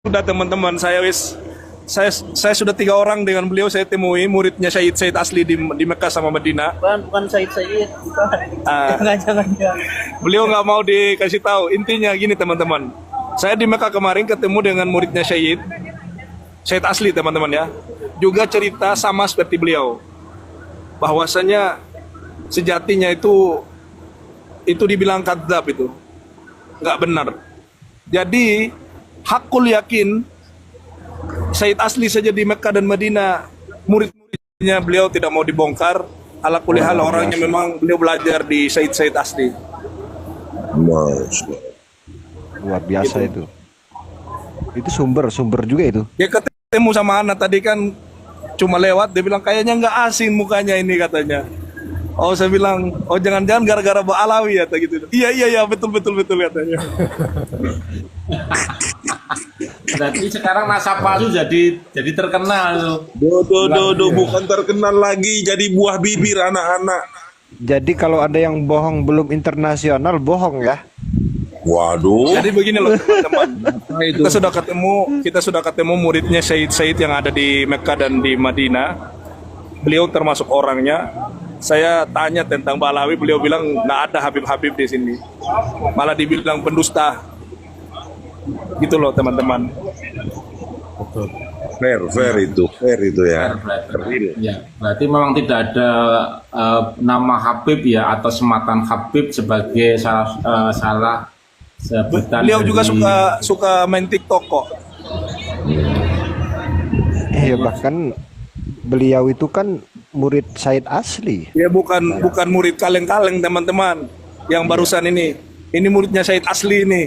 Sudah teman-teman, saya sudah 3 orang dengan beliau saya temui muridnya Said Asli di Mekah sama Madinah. Bukan Said, bukan. Jangan. Beliau nggak mau dikasih tahu. Intinya gini teman-teman, saya di Mekah kemarin ketemu dengan muridnya Said Asli teman-teman ya. Juga cerita sama seperti beliau, bahwasanya sejatinya itu dibilang kadzab, itu nggak benar. Jadi hakul yakin Said Asli saja di Mekah dan Madinah murid-muridnya beliau tidak mau dibongkar. Ala kulli hal orangnya memang beliau belajar di Said Asli. Luar biasa itu. Itu sumber juga itu. Dia ketemu sama anak tadi kan cuma lewat, dia bilang kayaknya nggak asing mukanya ini katanya. Oh, saya bilang, oh jangan-jangan gara-gara Mbak Alawi atau gitu. Iya betul katanya. Berarti sekarang nasab palsu jadi terkenal. Bukan terkenal lagi, jadi buah bibir anak-anak. Jadi kalau ada yang bohong belum internasional, bohong ya. Waduh. Jadi begini loh teman-teman, kita sudah ketemu muridnya Said yang ada di Mekah dan di Madinah. Beliau termasuk orangnya. Saya tanya tentang Balawi, beliau bilang nggak ada Habib di sini, malah dibilang pendusta. Gitu loh teman-teman. Fair itu ya. Berarti memang tidak ada nama Habib ya, atau sematan Habib sebagai salah sebutan. Beliau juga suka main TikTok kok. Bahkan beliau itu kan murid Said Asli. Ya bukan murid kaleng-kaleng teman-teman. Yang barusan ini muridnya Said Asli ini.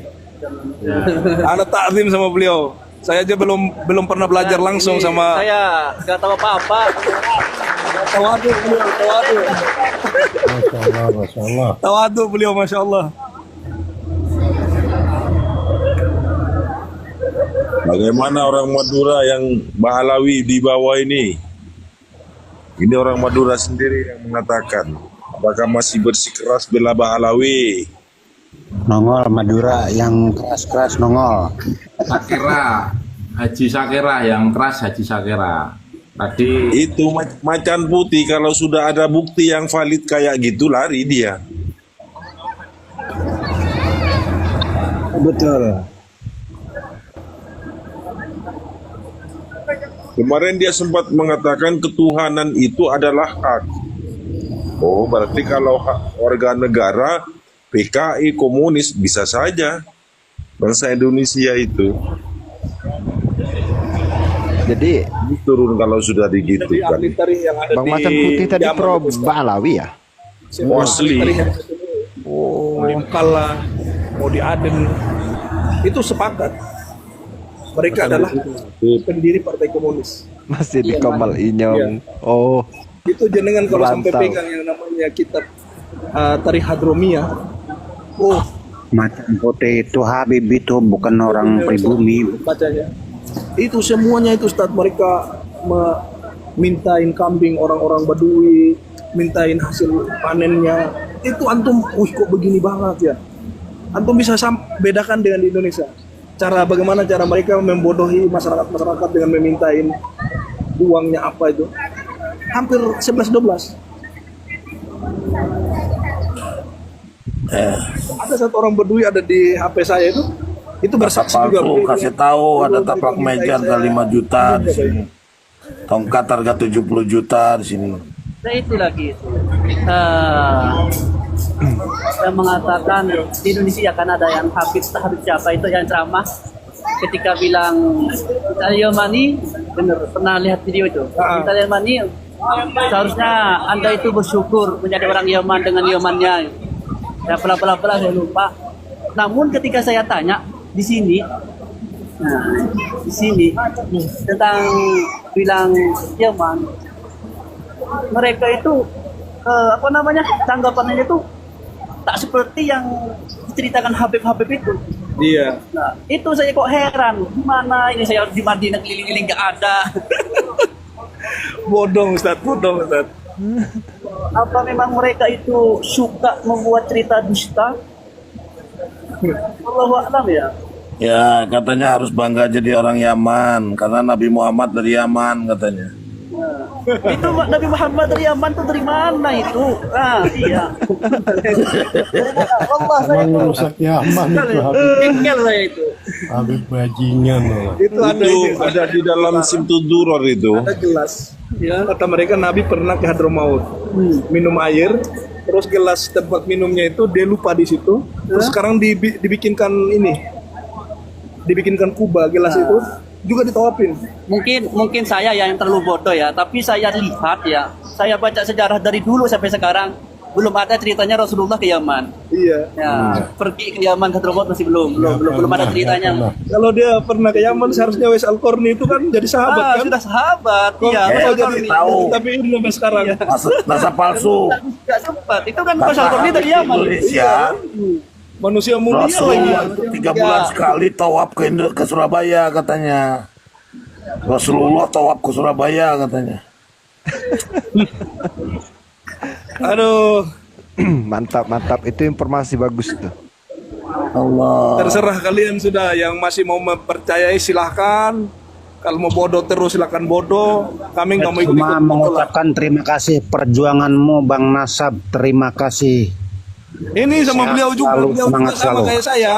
Ada takzim sama beliau. Saya aja belum pernah belajar langsung sama. Saya nggak tahu apa-apa. Tawadu beliau, tawadu. Masya Allah. Tawadu beliau, masya Allah. Bagaimana orang Madura yang Bahalawi di bawah ini? Ini orang Madura sendiri yang mengatakan. Apakah masih bersikeras bela Bahalawi? Nongol Madura yang keras-keras nongol. Haji Sakera yang keras, Haji Sakera. Tadi Itu macan putih, kalau sudah ada bukti yang valid kayak gitu lari dia. Betul. Kemarin dia sempat mengatakan ketuhanan itu adalah hak. Oh, berarti kalau hak warga negara, PKI, komunis, bisa saja bangsa Indonesia itu. Jadi Turun kalau sudah digitukan. Bang Macan Putih tadi pro Balawi ya. Asli. Mau di Mekah, mau di Aden, itu sepakat. Mereka adalah pendiri Partai Komunis. Masih di Komal Inyong. Oh, Itu jenengan kalau sampai Merantau. pegang yang namanya kitab Tarikh Hadromiyah. Oh, Macan Putih itu Habib itu bukan orang pribumi. bacanya. Itu semuanya itu Ustadz, mereka mintain kambing orang-orang Badui, mintain hasil panennya. Itu antum, kok begini banget ya. Antum bisa bedakan dengan di Indonesia. Bagaimana cara mereka membodohi masyarakat dengan memintain uangnya apa itu. Hampir 11-12. Ada satu orang Badui ada di HP saya itu bersaksi juga. Kasih tahu ada taplak meja harga 5 juta di sini. Tongkat harga 70 juta di sini. Nah itu lagi itu. Yang mengatakan di Indonesia kan ada yang Habib siapa itu yang ceramah ketika bilang Yomani, bener pernah lihat video itu. Yomani seharusnya Anda itu bersyukur menjadi orang Yaman dengan Yamannya. Ya bla saya lupa. Namun ketika saya tanya di sini tentang bilang Yaman, mereka itu tanggapannya itu tak seperti yang diceritakan Habib itu. Iya. Nah, itu saya kok heran, gimana ini saya di Madinah keliling-keliling nggak ada. Bodong Ustaz. Apa memang mereka itu suka membuat cerita dusta? Allahu a'lam ya. Ya, katanya harus bangga jadi orang Yaman karena Nabi Muhammad dari Yaman katanya. Itu Nabi Muhammad dari Yaman tuh dari mana itu? Ah, iya. Allah saya Emang merusak Yaman itu Habib, tinggal saya itu. Habib bajingan loh. Itu ada Itu ini, ada di dalam Simtuduror itu. ada gelas. Ya, kata mereka Nabi pernah ke Hadramaut, minum air, terus gelas tempat minumnya itu dia lupa di situ. Terus sekarang dibikinkan kubah gelas itu juga ditawapin. Mungkin saya yang terlalu bodoh ya, tapi saya lihat ya, saya baca sejarah dari dulu sampai sekarang belum ada ceritanya Rasulullah ke Yaman. Iya. Ya, pergi ke Yaman ke Hadramaut masih belum ada ceritanya. Kalau dia pernah ke Yaman seharusnya Wes Al-Qarni itu kan jadi sahabat kan? Sudah sahabat. Iya, Kok betul jadi nih. tahu. tapi ini sampai sekarang. Nasa palsu. Enggak sempat. Itu kan Mas Al-Qarni dari Yaman. Indonesia. Manusia mulia Rasulullah lagi. 3 bulan sekali tawaf ke Surabaya katanya. Rasulullah tawaf ke Surabaya katanya. Aduh, Mantap, mantap. Itu informasi bagus tuh. Allah. terserah kalian sudah yang masih mau mempercayai silahkan. Kalau mau bodoh terus silahkan bodoh. Kami nggak mau ikut-ikut Cuma bodoh lah. mengucapkan terima kasih perjuanganmu Bang Nasab. Terima kasih. Ini sama beliau juga, Selalu, beliau juga semangat sama selalu. kayak saya.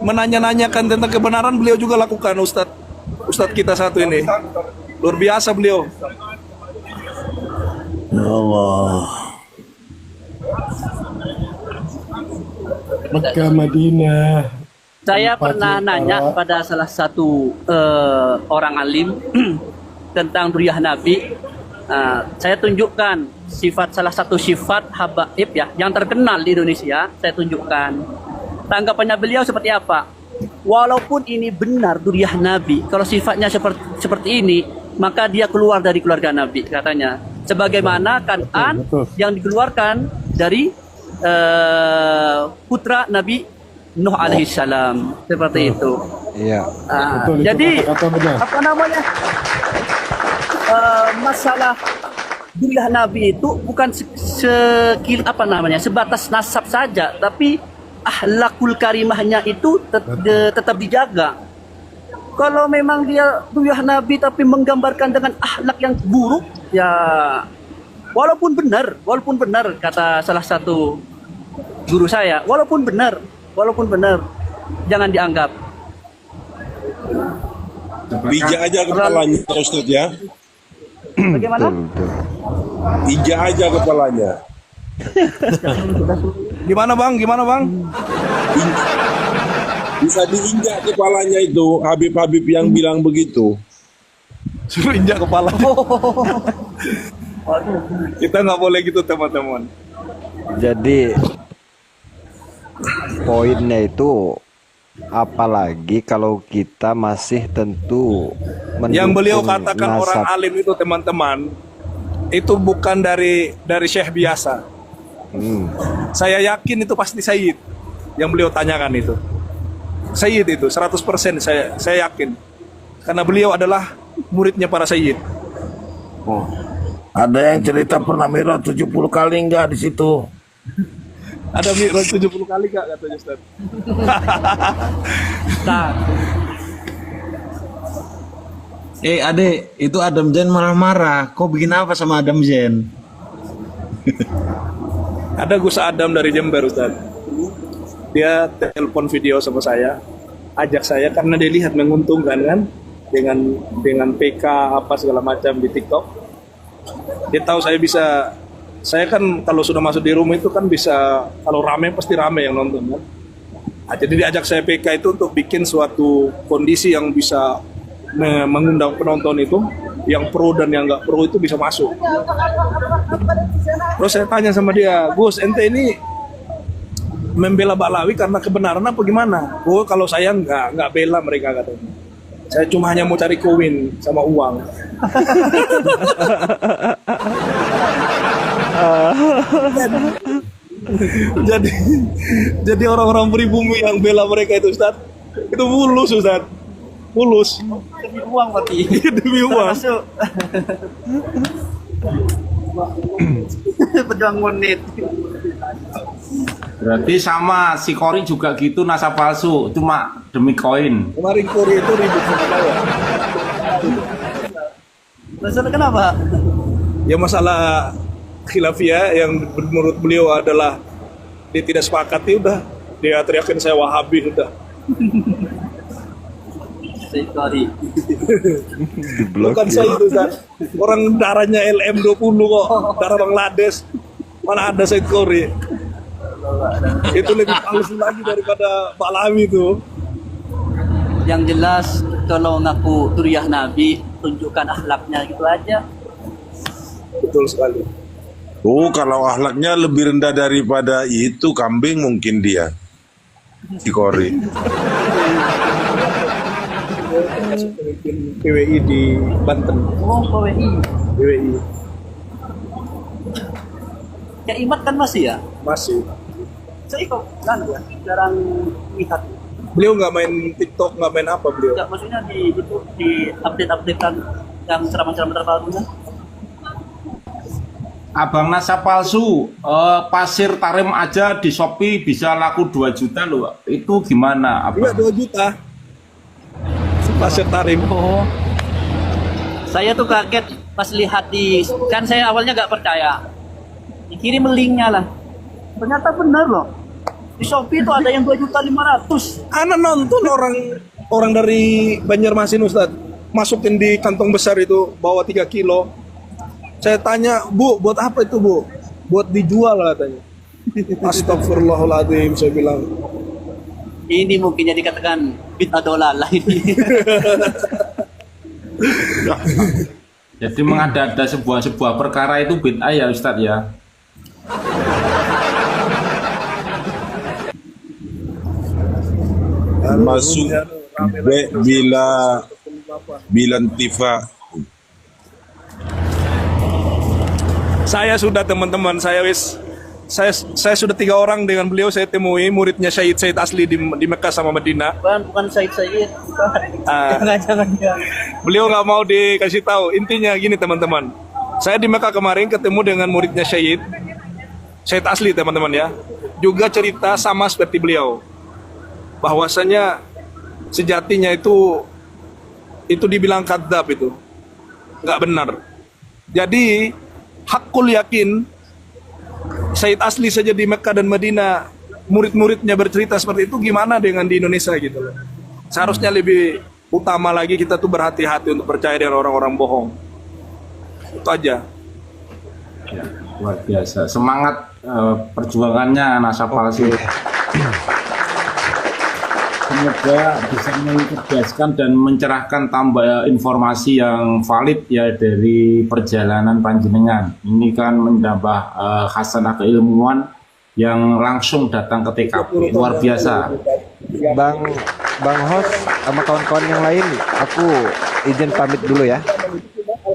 Menanya-nanyakan tentang kebenaran beliau juga lakukan Ustadz kita satu ini. Luar biasa beliau. Ya Allah. Mekah Madinah. Saya Empat pernah juta. nanya pada salah satu orang alim tentang duriyah Nabi. Saya tunjukkan salah satu sifat habaib ya yang terkenal di Indonesia. Saya tunjukkan. Tanggapannya beliau seperti apa? Walaupun ini benar duriyah Nabi, kalau sifatnya seperti ini, maka dia keluar dari keluarga Nabi katanya. Sebagaimana Kan'an betul. yang dikeluarkan dari putra Nabi Nuh alaihissalam, seperti itu. Iya. Betul, itu Jadi kata-kata benar. apa namanya masalah duriyah Nabi itu bukan sebatas nasab saja, tapi akhlakul karimahnya itu tetap dijaga. Kalau memang dia duriyah Nabi tapi menggambarkan dengan akhlak yang buruk, ya walaupun benar kata salah satu guru saya, walaupun benar, jangan dianggap. Pijak aja kepalanya Ustaz ya. Bagaimana? Betul. Pijak aja kepalanya. Gimana bang? Bisa diinjak kepalanya itu Habib-Habib yang bilang begitu. Suruh injak kepala. Kita nggak boleh gitu teman-teman. Jadi poinnya itu apalagi kalau kita masih tentu Yang beliau mendukung katakan orang nasab. alim itu teman-teman, itu bukan dari syekh biasa. Saya yakin itu pasti Sayyid yang beliau tanyakan itu. Sayyid itu 100% saya yakin. Karena beliau adalah muridnya para Sayyid. Oh. Ada yang cerita pernah mi'raj 70 kali enggak di situ? Ada mi'raj 70 kali gak katanya Ustaz? Nah, Ade, itu Adam Zen marah-marah. Kau bikin apa sama Adam Zen? Ada Gus Adam dari Jember Ustaz. Dia telepon video sama saya, ajak saya karena dia lihat menguntungkan kan dengan PK apa segala macam di TikTok. Dia tahu saya kan kalau sudah masuk di rumah itu kan bisa, kalau rame pasti rame yang nonton kan. Nah, jadi diajak saya PK itu untuk bikin suatu kondisi yang bisa mengundang penonton itu, yang pro dan yang nggak pro itu bisa masuk. Terus saya tanya sama dia, Gus, ente ini membela Ba'lawi karena kebenaran apa gimana? Oh, kalau saya nggak bela mereka katanya. Saya cuma hanya mau cari koin sama uang. jadi orang-orang pribumi yang bela mereka itu Ustaz, itu mulus Ustaz. Mulus. demi uang berarti. Demi uang. Masuk. Pejuang monit. Berarti sama si Kori juga gitu nasab palsu, cuma demi koin. Kemarin Kori itu ribut sama saya. Masalah kenapa? Ya masalah khilafiyah yang menurut beliau adalah dia tidak sepakat, ya udah dia teriakin saya Wahabi udah. Saya sorry. Bukan saya itu Ustaz. Orang darahnya LM20 kok, darah Bangladesh. Mana ada Said Kori? Itu lebih palsu lagi daripada Pak Lami itu. Yang jelas kalau ngaku turiah Nabi, tunjukkan akhlaknya gitu aja. Betul sekali. Oh, kalau akhlaknya lebih rendah daripada itu, kambing mungkin dia. Si Kori. Pemimpin PWI di Banten. Oh, PWI. PWI Ya Imat kan masih ya? masih. Saya kok kan ya, jarang lihat. Beliau nggak main TikTok, nggak main apa beliau. Ya, maksudnya di update-updatekan yang ceramah-ceramah terbarunya. Abang nasab palsu, pasir Tarim aja di Shopee bisa laku 2 juta loh. Itu gimana? Iya, Abang? 2 juta. Pasir Tarim. Oh. Saya tuh kaget pas lihat kan saya awalnya nggak percaya. Dikirim linknya lah. Ternyata benar loh. Di Shopee itu ada yang 2.500.000. Anak nonton orang dari Banjarmasin Ustadz, masukin di kantong besar itu, bawa 3 kilo. Saya tanya, Bu, buat apa itu Bu? Buat dijual katanya. Astagfirullahaladzim, saya bilang. Ini mungkin jadi dikatakan bid'ah dolalah ini. Jadi mengada-ada sebuah perkara itu bid'ah ya Ustadz ya. Masuk bila tifa. Saya sudah teman-teman, saya sudah 3 orang dengan beliau saya temui, muridnya Said Asli di Mekah sama Madinah. Bukan Said. Ah. Jangan. Beliau nggak mau dikasih tahu. Intinya gini teman-teman, saya di Mekah kemarin ketemu dengan muridnya Said Asli teman-teman ya, juga cerita sama seperti beliau, bahwasanya sejatinya itu dibilang kadzab, itu nggak benar. Jadi hakul yakin Said Asli saja di Mekah dan Madinah murid-muridnya bercerita seperti itu, gimana dengan di Indonesia gitu loh. Seharusnya lebih utama lagi kita tuh berhati-hati untuk percaya dengan orang-orang bohong. Itu aja. Ya, luar biasa. Semangat perjuangannya nasab palsu. Semoga bisa mencerdaskan dan mencerahkan tambah informasi yang valid ya dari perjalanan panjenengan. Ini kan menambah khasanah keilmuan yang langsung datang ke TKP. Luar biasa. Bang Host sama kawan-kawan yang lain, aku izin pamit dulu ya.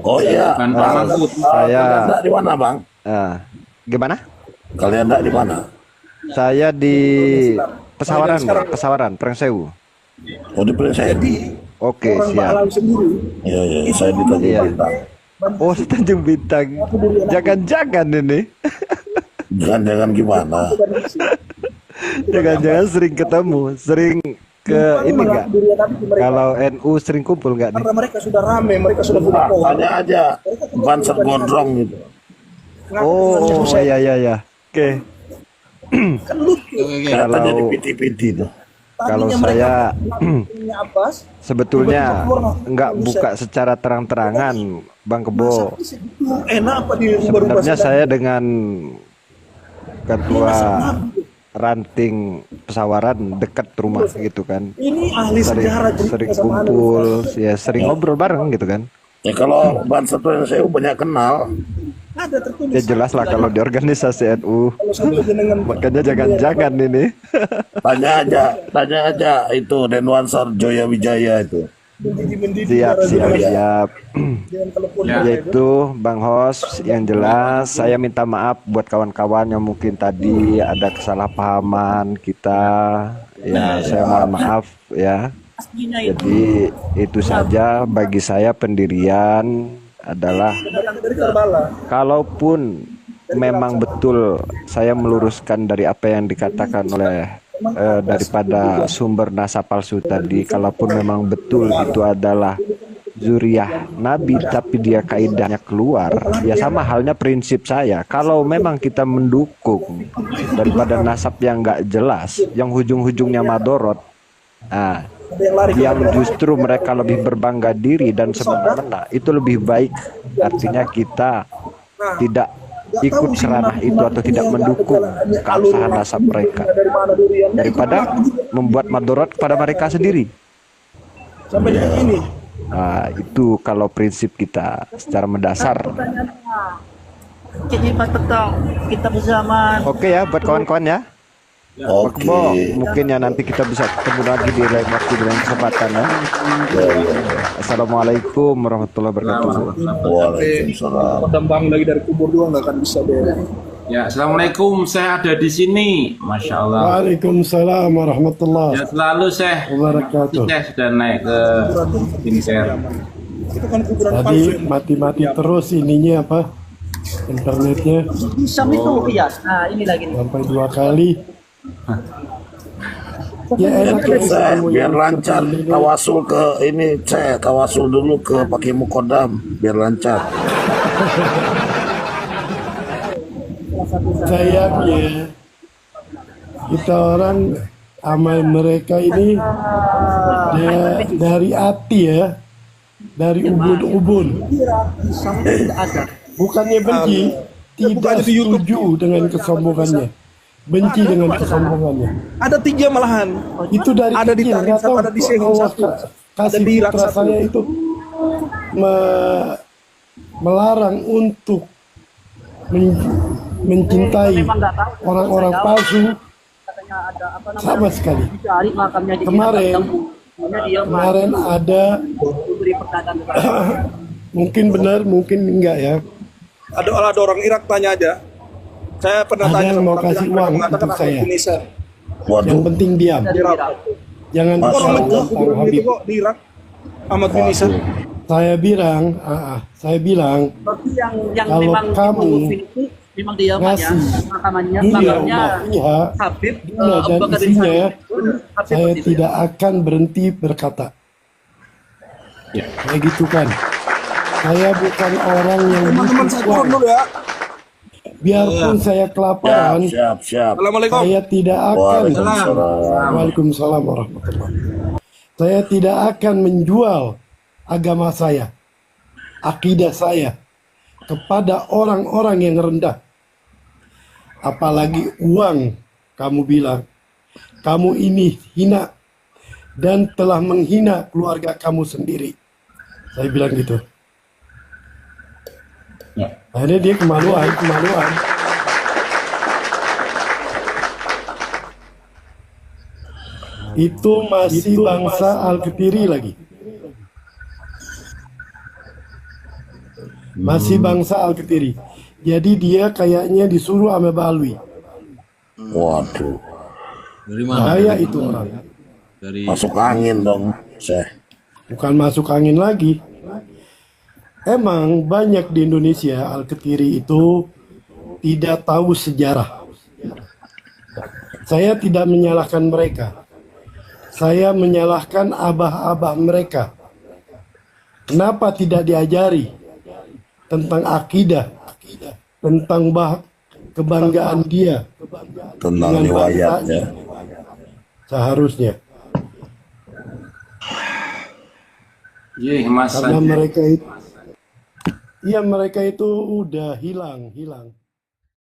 Oh iya. Kan Pak Mahfud. Saya Kalian di mana, Bang? gimana? Kalian di mana? Saya di Pesawaran, Prengsewu. Oh, di Prinsen. Oke, siap. Iya, saya di Tanjung Iya. Bintang. Oh, di Tanjung Bintang. Jangan-jangan ini. Jangan gimana? Jangan-jangan sering ketemu, sering ke ini enggak? Kalau NU sering kumpul enggak nih? Karena mereka sudah rame, mereka sudah punya pohon. Tanya aja Banser Gondrong gitu. Oh, iya. Oke. Kan lucu. Katanya di Kalau PT tuh. kalau saya sebetulnya enggak buka secara terang-terangan, Bang Kebo. Enak apa di Sebenarnya saya dengan ketua ranting Pesawaran dekat rumah gitu kan. Ini ahli Sering, sejarah sering kumpul, ya sering ngobrol bareng gitu kan. Ya kalau Banser saya banyak kenal. Ada tertulis. Ya jelas lah kalau di organisasi NU. Kalau sampai jenengan Makanya jangan-jangan ini. Tanya aja itu Denwansar Joya Wijaya itu. Siap. Jangan telepon. Yaitu Bang Host, yang jelas saya minta maaf buat kawan-kawan yang mungkin tadi ada kesalahpahaman kita. Ya, saya mohon maaf ya. Jadi itu saja bagi saya pendirian adalah kalaupun memang betul saya meluruskan dari apa yang dikatakan oleh daripada sumber nasab palsu tadi, kalaupun memang betul itu adalah zuriyah Nabi tapi dia kaidahnya keluar, ya sama halnya prinsip saya. Kalau memang kita mendukung daripada nasab yang nggak jelas, yang ujung-ujungnya madorot, yang justru mereka lebih berbangga diri dan semena-mena, itu lebih baik. Artinya kita tidak ikut seranah itu atau tidak mendukung keabsahan nasab mereka daripada membuat madorot kepada mereka sendiri. Nah, itu kalau prinsip kita secara mendasar. Jadi tentang kita berzaman. Oke ya buat kawan-kawan ya. Oke. Mungkin ya nanti kita bisa ketemu lagi di lain waktu dengan kesempatan ya. Assalamualaikum warahmatullahi wabarakatuh. Waalaikumsalam. Tembang lagi dari kubur doang nggak akan bisa deh. Ya, assalamualaikum. Saya ada di sini, masya Allah. Waalaikumsalam warahmatullahi Ya selalu saya wabarakatuh. Saya sudah naik ke sini saya. Itu kan kuburan Tadi mati-mati terus ininya apa? Internetnya Isam itu iya. Nah, ini lagi nih. sampai 2 kali. Ya enak ya. Saya biar lancar tawasul ke ini, saya tawasul dulu ke pakai mukodam biar lancar. Sayangnya kita orang amal mereka ini dia dari hati ya, dari ubun-ubun, bukannya benci, tidak setuju dengan kesombongannya, benci dengan kesombongannya. Ada 3 malahan. Itu dari Ada di kecil, Tarim nggak tahu ada di Sehun Allah satu. kasih Ada di Irak putra satu. saya itu melarang untuk mencintai orang-orang palsu Katanya ada apa namanya? sama sekali. Dicari makamnya di Kemarin ada diberi pertanyaan kepada mungkin benar mungkin enggak ya, Ada orang Irak tanya aja. Saya pernah ada tanya yang sama mau orang kasih Irak, uang mereka mengatakan untuk saya. Ahmad bin Isa. Yang Waduh, penting diam, dari Irak. jangan Masya bicara Orang Allah. itu tentang kuburan itu Habib. kok di Irak. Ahmad bin Isa. Saya bilang Berarti yang Kalau memang kamu mengusir itu memang dia ngasih makamannya dunia makamnya mafiha, Habib dunia dan Abu Bakar bin isinya, Habib. Habib saya seperti itu. tidak akan berhenti berkata. Ya. Kayak gitu kan. Saya bukan orang yang Teman-teman butuh saya uang. turun dulu ya. Biarpun saya kelaparan, siap. Assalamualaikum. saya tidak akan. Waalaikumsalam. Waalaikumsalam warahmatullahi wabarakatuh. Saya tidak akan menjual agama saya, akidah saya kepada orang-orang yang rendah. Apalagi uang, kamu bilang kamu ini hina dan telah menghina keluarga kamu sendiri. Saya bilang gitu. Ya. Akhirnya dia kemaluan. Itu masih bangsa Al-Qatiri lagi. Masih bangsa Al-Qatiri. Jadi dia kayaknya disuruh sama Balwi. Waduh, Dari mana? Bahaya itu orang. Dari masuk angin dong, saya. Bukan masuk angin lagi. Emang banyak di Indonesia Al-Qatiri itu tidak tahu sejarah. Saya tidak menyalahkan mereka. Saya menyalahkan abah-abah mereka. Kenapa tidak diajari tentang akidah, tentang kebanggaan dia Tentang dengan riwayatnya. seharusnya. Iya, Mas. Karena mereka itu udah hilang.